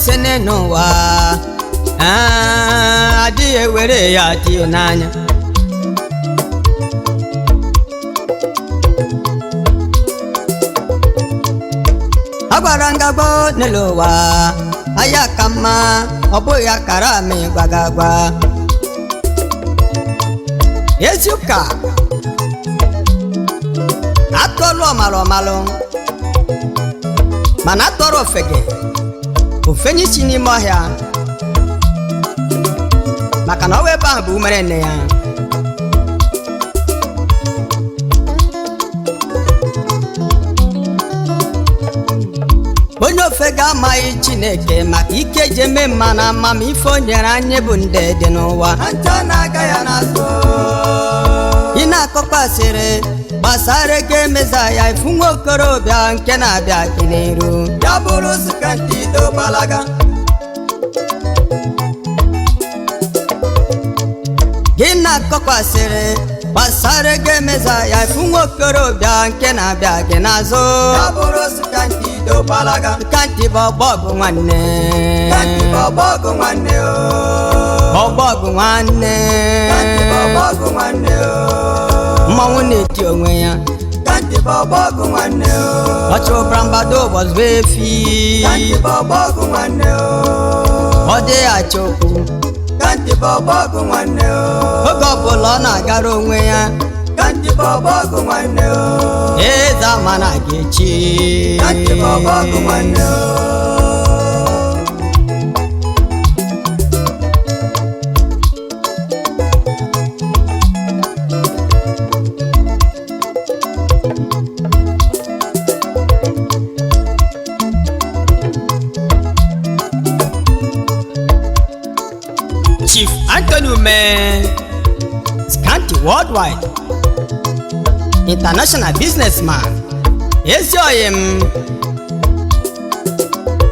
Sene no wa adi ewere ya di n'anya agwara ngagbo n'elu wa aya kama obu ya kara mi gbagagba Ezuka atolu omalo mana atoro fege ofenyi si n'ime ọhịa maka na ọwa ebe ahụ bụ umere nne ya onye ofe ga-amaghị Chineke maka ike ji eme mma na ama ma ife o nyere anyị bụ nde dị n'ụwa ị na-akọkwasịrị gbasara ego emeza ya ifu nwa okorobịa nke na-abịa gị n'iru ya bụrụ skanti dobalaga gị na-akọkwasịrị gbasara ego emeza ya ifu nwa okorobịa nke na-abịa gị n'azụ ya bụrụ skanti dobalaga skanti bụ ọgbọgụ nwanne skanti bụ ọgbọgụ nwanne ọgbọgụ nwanne skanti bụ ọgbọgụ nwanne mmanwụ na-eti onwe ya kanti bọbọgụ nwanne ọchụ brambado ụbọchị efi kanti bọbọgụ nwanne ọ dị achọ okwu kanti bọbọgụ nwanne oge ọbụla ọ na-agara onwe ya kanti bọbọgụ nwanne eze ama na ga-echi kanti bọbọgụ nwanne Chief Anthony Ume, Scanty Worldwide, International Businessman. Yes, I am.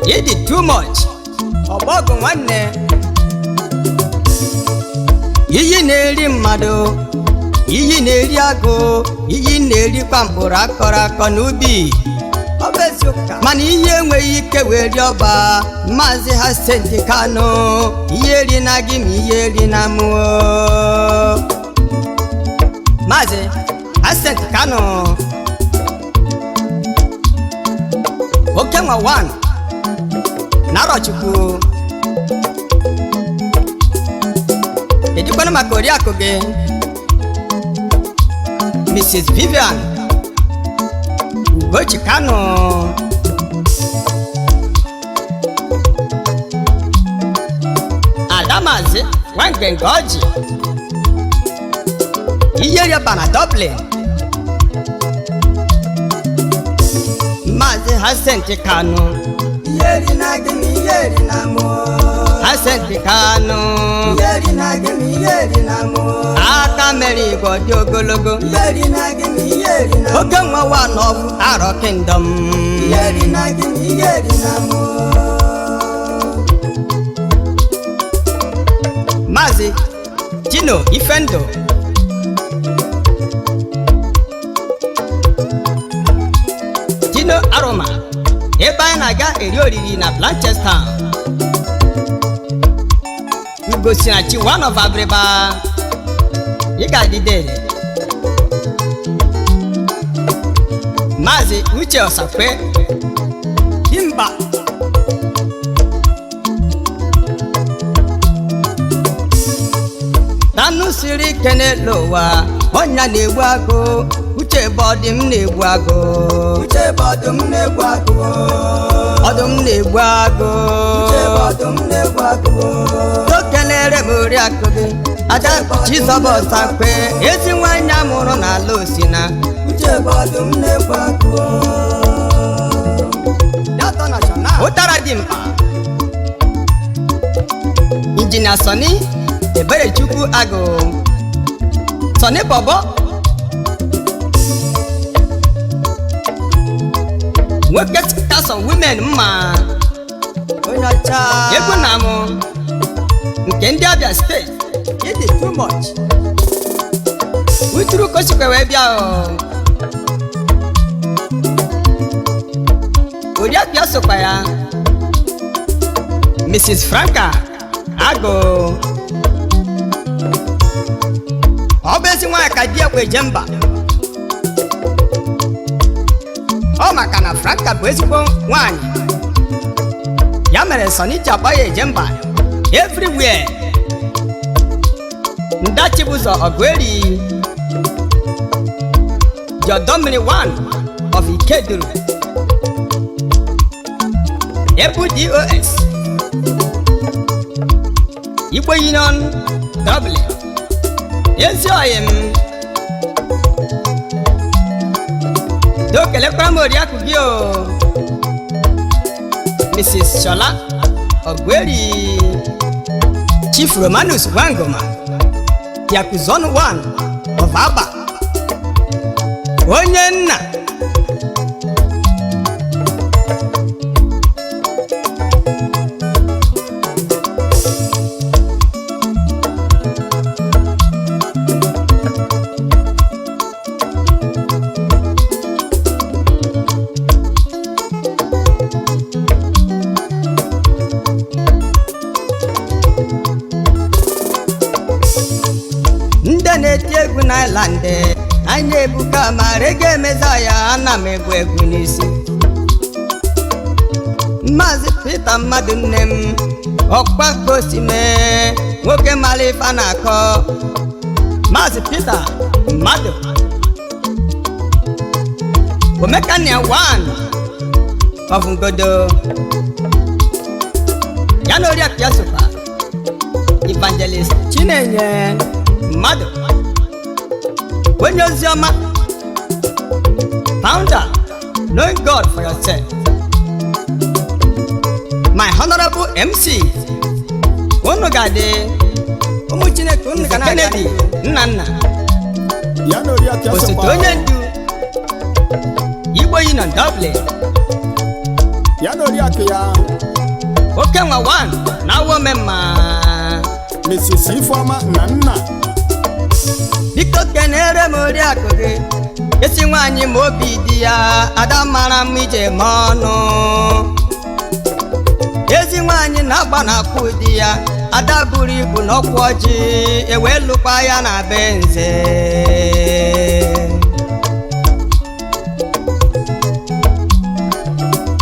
You did too much. Obogo nwanne. Iyi na-eri mmadụ, iyi na-eri agụ, iyi na-eri kwambụrụ akọrọ akọ n'ubi. Mana ihe enweghị ike were ọba Maazị Hasenti Kano ihe eri na gị ma ihe eri na mụ Maazị Hasenti Kano oke nwa 1 Narọchukwu ejikwana maka oriakụ gị Mrs. Vivian Ugochi Kano Adamazi Wangengoji Iyeri Bana Dublin Maazị Hasenti Kano Iyeri na gị na iyeri na mụ Hasenti Kano Iyeri na gị na iyeri na mụ aka mere igbo dị ogologo iyeri na gị na iyeri na mụ oge nwa wa n'ọgwụ Arọ Kingdom iyeri na gị na iyeri na mụ Maazị Tino Ifendo Tino Aroma ebe anyị na-aga eri oriri na Blanchester Ugosinachi one of Abriba ị ga-adịde Maazị Uche Osakwe Dimba Tanu siri ike n'elu ụwa ọnya na-egbu agụ Uche bụ ọdụm na-egbu agụ Uche bụ ọdụm na-egbu agụ ọdụm na-egbu agụ Uche bụ ọdụm na-egbu agụ Tokelere m oriakụ gị Ada Chizọba Osakwe ezi nwanyị amụrụ n'ala Osina Uche bụ ọdụm na-egbu agụ Ụtara dị mkpa Injinia Soni Eberechukwu Agụ Soni Bobo nwoke Castle Women mma onye ọcha egwu na mụ nke ndị Abia steeti it is too much uturu kosikwe wee bịa Oriakụ ya sokwa ya Mrs. Franka Agụ ọ bụ ezi nwaanyị ka di ekwe eje mba ọ maka na Franka bụ ezigbo nwaanyị ya mere Sọnị ji akpa ya eje mba everywhere Ndachibụzọ Ọgụeri Jodomiri 1 of Ikeduru Ebu DOS Igbo Union Dublin ezi oyim do kelekwara m Oriakụ gị o Mrs. Shola Ọgụeri Chief Romanus Wangoma Yakuzon 1 of Aba onye nna ndị na-eti egwu n'Island anyị ebuka ma Reggae Messiah ana m egwu egwu n'isi Maazị Peter mmadụ nne m ọkpa kosime nwoke mara ife a na-akọ Maazị Peter mmadụ Omekania 1 of Ngodo ya na Oriakụ ya sokwa Evangelist Chinenye mmadụ onye oziọma founder knowing God for yourself my honorable MC unu ga-adị ụmụ Chineke unu ga Kennedy Nnanna osote onye ndu Igbo Union Dublin oke nwa 1 na Awomemma Mrs. Ifeoma Nnanna biko kenere m Oriakụ gị esi nwaanyị ma obi dị ya ada mara m ije ma ọnụ ezi nwaanyị na-agba na-akwụ di ya ada buru ibu n'ọkwụ ọjị ewee lụkwa ya na be nze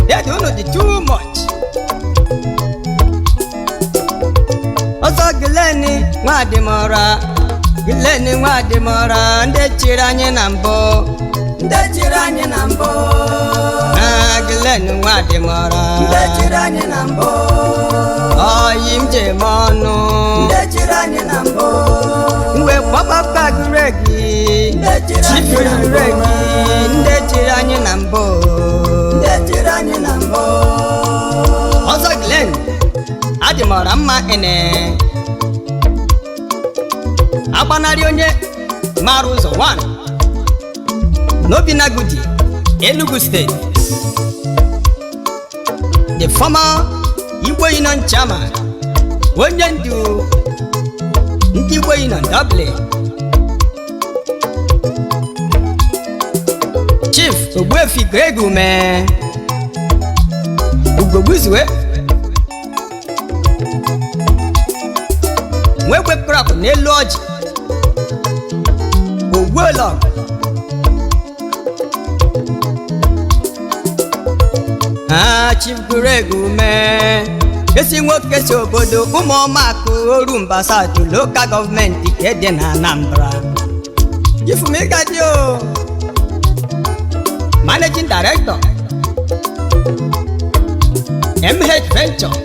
dedi unu dị too much ọzọ Gileni Nwadimora Gileni Nwadimora ndị chiri anyị na mbụ Gileni Nwadimora ndị chiri anyị na mbụ ọyị m jem ọnụ ndị chiri anyị na mbụ mgbe kpọkpọkpa Reggae ndị chiri anyị na mbụ Reggae ndị chiri anyị na mbụ ndị chiri anyị na mbụ ọzọ Gileni Adimora mma ene agbanarị onye mara ụzọ 1 n'Obinagudi Enugu State the former Igbo Union chairman onye ndu ndị Igbo Union Dublin Chief Ogbuefi Greg Ume Ugogbuzuwe nwekwe krap n'elu ọjị Ogbuolog Chief Greg Ume esi nwoke si obodo Ụmụọmakụ Orumba South local gọọmenti nke dị na Anambra Ifumigadio Managing Director MH Venture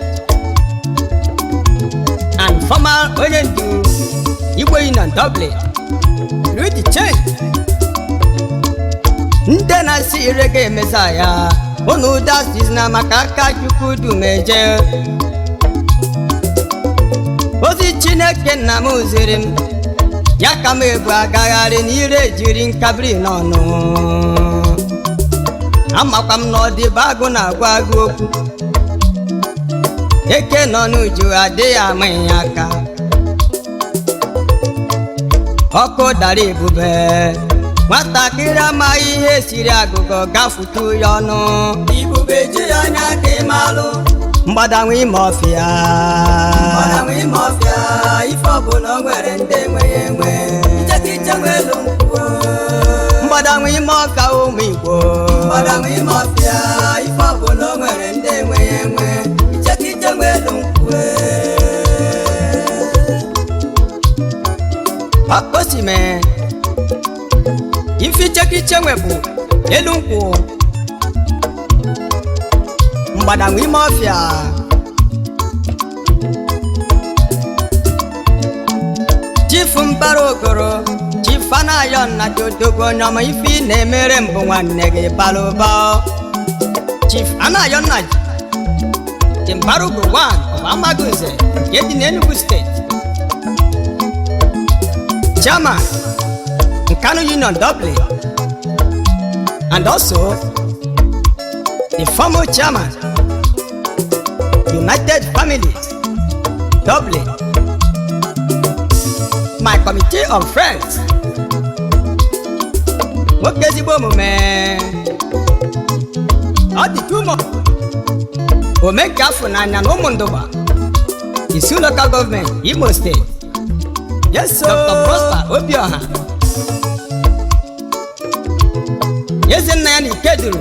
and former onye ndu Igbo Union Dublin Rudy Change ndị na-asị Reggae Messiah unu dasiz na maka aka Chukwu dumeje ozi Chineke nna m ziri m ya ka m ebu agagharị n'ire ejiri nkabiri n'ọnụ amakwa m na ọ dị bụ agụ na-agwa agụ okwu eke nọ n'uju adịghị ama ya aka ọkụ dara ebube nwatakịrị amaghị ihe siri agụgọ gafutu ya ọnụ Ibube ji ya anya ka ịmalụ mgbadanwe ime ọfịa Mgbada ime ọfịa ife ọbụla o nwere ndị enweghị enwe ichekiriche nwelu nkwu mgbadanwe ime ọfịa ụmụ Igbo Mgbada ime ọfịa ife ọbụla o nwere ndị enweghị enwe ichekiriche nwelu nkwu akosime ife ichekiriche nwebụ elu nkwụ mgbadanwe ime ọfịa chifu mbara ogoro chifu anayo nna dodogo nyọma ife ị na-emere mbụ nwanne gị bara ụba chifu anayo nna ji mbara ogoro 1 of Amagunze nke dị n'Enugu steeti chairman Nkanu Union Dublin and also the former chairman United Families Dublin my committee of friends nwoke ezigbo omume ọ dị tumo ome nke afọ n'anya na ụmụ ndụba Isu local government Imo State yes sir. Dr. Prosper Obioha eze nna ya na Ikeduru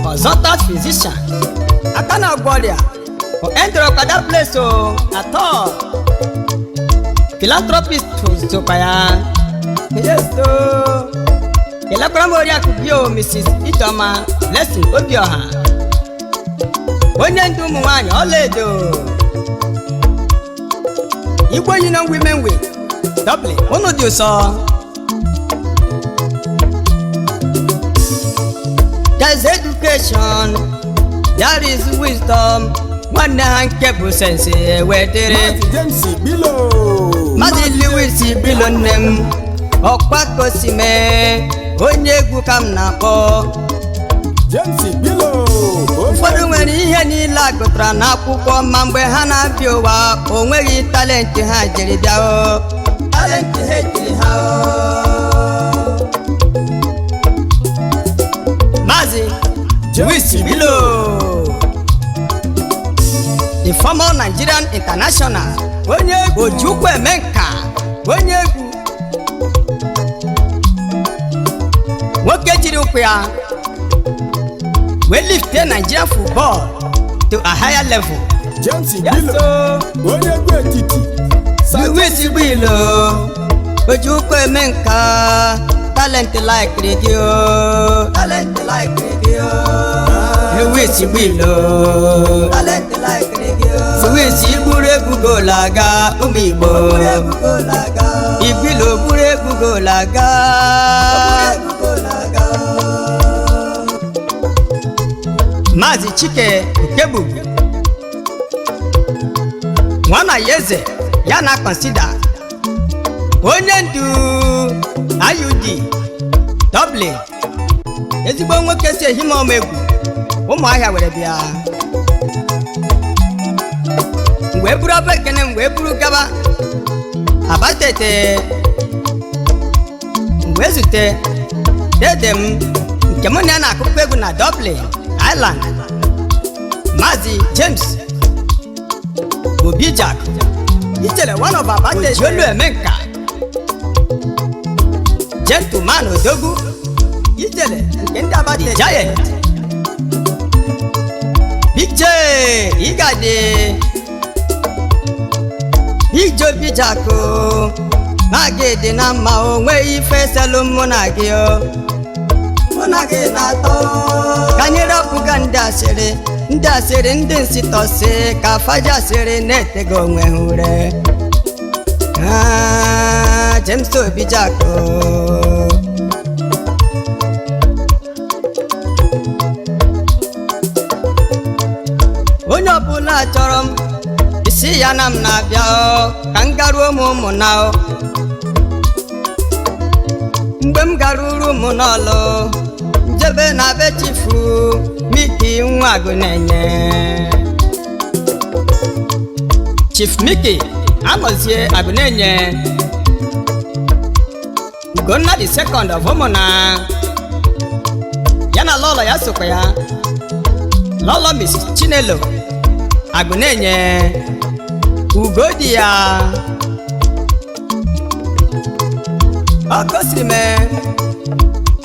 consultant physician aka na agwọ ọrịa for endroka that place o at all philanthropist sokwa ya yes o kelekwara m oriakụ bio Mrs. Idoma Blessing Obioha onye ndu ụmụ nwaanyị ọlaedo Igbo Union Women Week Dublin unu dị ụsọ there is education there is wisdom nwanne ha nke bụ sense wetere Maazị James Bilo Maazị Lewis Bilo nne m ọkwa kosime onye egwu ka m na-akpọ James Bilo ụfọdụ nwere ihe niile agụtara n'akwụkwọ ma mgbe ha na-abịa ụwa o nweghị talenti ha jiri bịa o talenti ha ejiri ha Maazị Lewis Bilo the former Nigerian international onye egwu Ojukwu Emenka onye egwu nwoke jiri ụkwụ ya wee lifte Nigerian football to a higher level James Bilo onye egwu etiti Lewis Bilo Ojukwu Emenka talent like radio talent like radio Lewis Bilo talent like radio Lewis gburu egwu goolu aga ụmụ Igbo Ibilo gburu egwu goolu aga Maazị Chike Ukebugu nwana Yeze ya na consider onye ndu IUD Dublin ezigbo nwoke si ehimom egwu ụmụahịa were bịa wee buru ọba ekene wee buru gaba abatete wee zute dede m nke mụ na ya na-akụkọ egwu na Dublin Ireland Maazị James Obijak ijele one of abatete olu Emenka gentleman odogwu ijele nke ndị abatete giant Big J Igade Ijo Bijako na-aga dị na mma onwe ife selu mụ na gị o mụ na gị na-atọ ka anyị rapụga ndị asịrị ndị nsịtọsị ka faja asịrị na-etego onwe ha ure James Obijako onye ọbụla chọrọ m isi ya na m na-abịa ka m garuo ụmụ na mgbe m garuru ụmụ n'ọlụ njebe na be chifu Miki nwa nwa agụ na-enye Chief Mickey Amozie agụ na-enye Ugonna the second of ụmụna ya na lọlọ ya sokwa ya lọlọ Mrs. Chinelo agụ na-enye ugodi ya ọkọsiri mee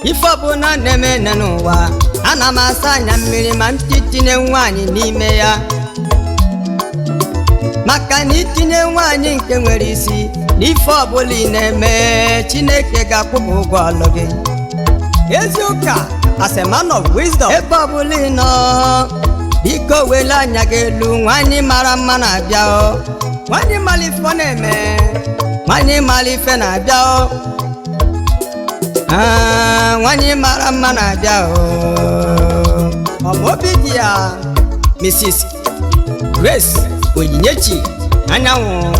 ife ọbụla na-eme n'ụwa ana m asa anya mmiri ma m tinye nwaanyị n'ime ya maka na itinye nwaanyị nke nwere isi n'ife ọbụla ị na-eme Chineke ga-akwụpụ ụgwọ ọlụ gị ezi ụka as a man of wisdom ebe ọbụla ị nọ biko wele anya gị elu nwaanyị mara mma na-abịa nwaanyị mara ife ọ na-eme nwaanyị mara ife na-abịa nwaanyị mara mma na-abịa ọmụobi di ya Mrs. Grace Onyinyechi Anyanwụ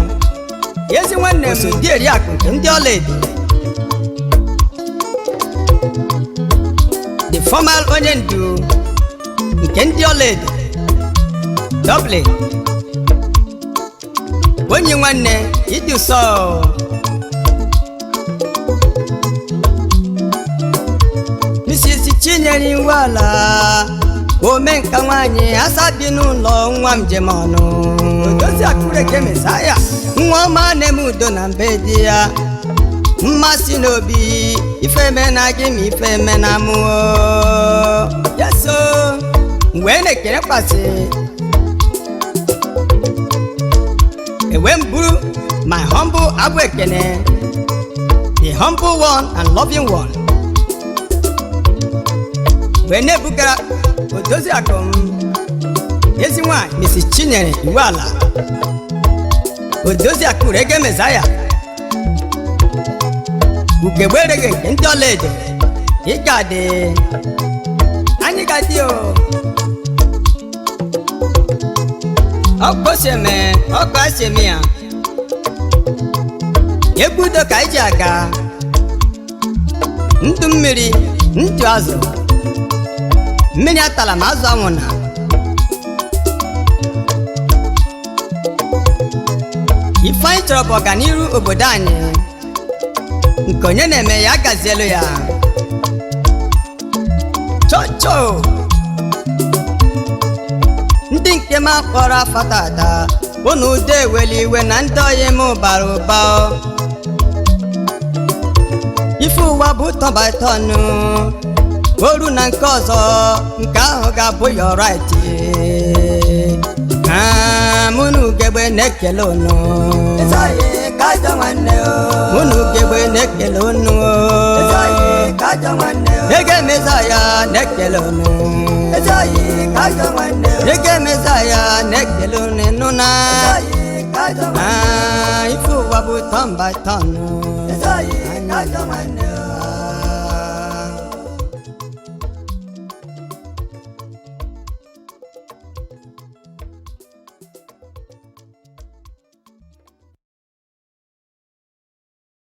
ezi nwanne m di Eriakụ nke ndị ọlaedo the formal onye ndu nke ndị ọlaedo Dublin onye nwanne ịdị ụsọ Mrs. Chinyere Iwuala omenka nwaanyị asa bi n'ụlọ nwa m jem ọnụ odozi akụreke mesaya nwa ọma na-eme udo na mbe di ya mmasị n'obi ife me na gị ma ife me na mụ yeso wee na-ekere kpasị ewe m buru my humble abụ ekene the humble one and loving one wee na-ebugara odozi akụ m ezi nwanyị Mrs. Chinyere Iwuala odozi akụ Reggae Messiah ugegbe Reggae nke ndị ọlaedo ị ga-adị anyị ga-adị ọkụ si eme ọkụ asị eme ya egwu udo ka anyị ji aga ndụ mmiri ndụ azụ mmiri atala ma azụ anwụna ife anyị chọrọ bụ ọganiru obodo anyị nke onye na-eme ya gazielu ya chọchọ ndị nke m akpọrọ afa tata unu udo eweli iwe na ndị oyi m bara ụba ife ụwa bụ tọbatọnụ oru na nke ọzọ nke ahụ ga-abụ your right mụ na ugegbe na-ekele unu mụ na ugegbe na-ekele unu Reggae Messiah na-ekele unu Reggae Messiah na-ekele unu nụ na ife ụwa bụ tọmbatọnụ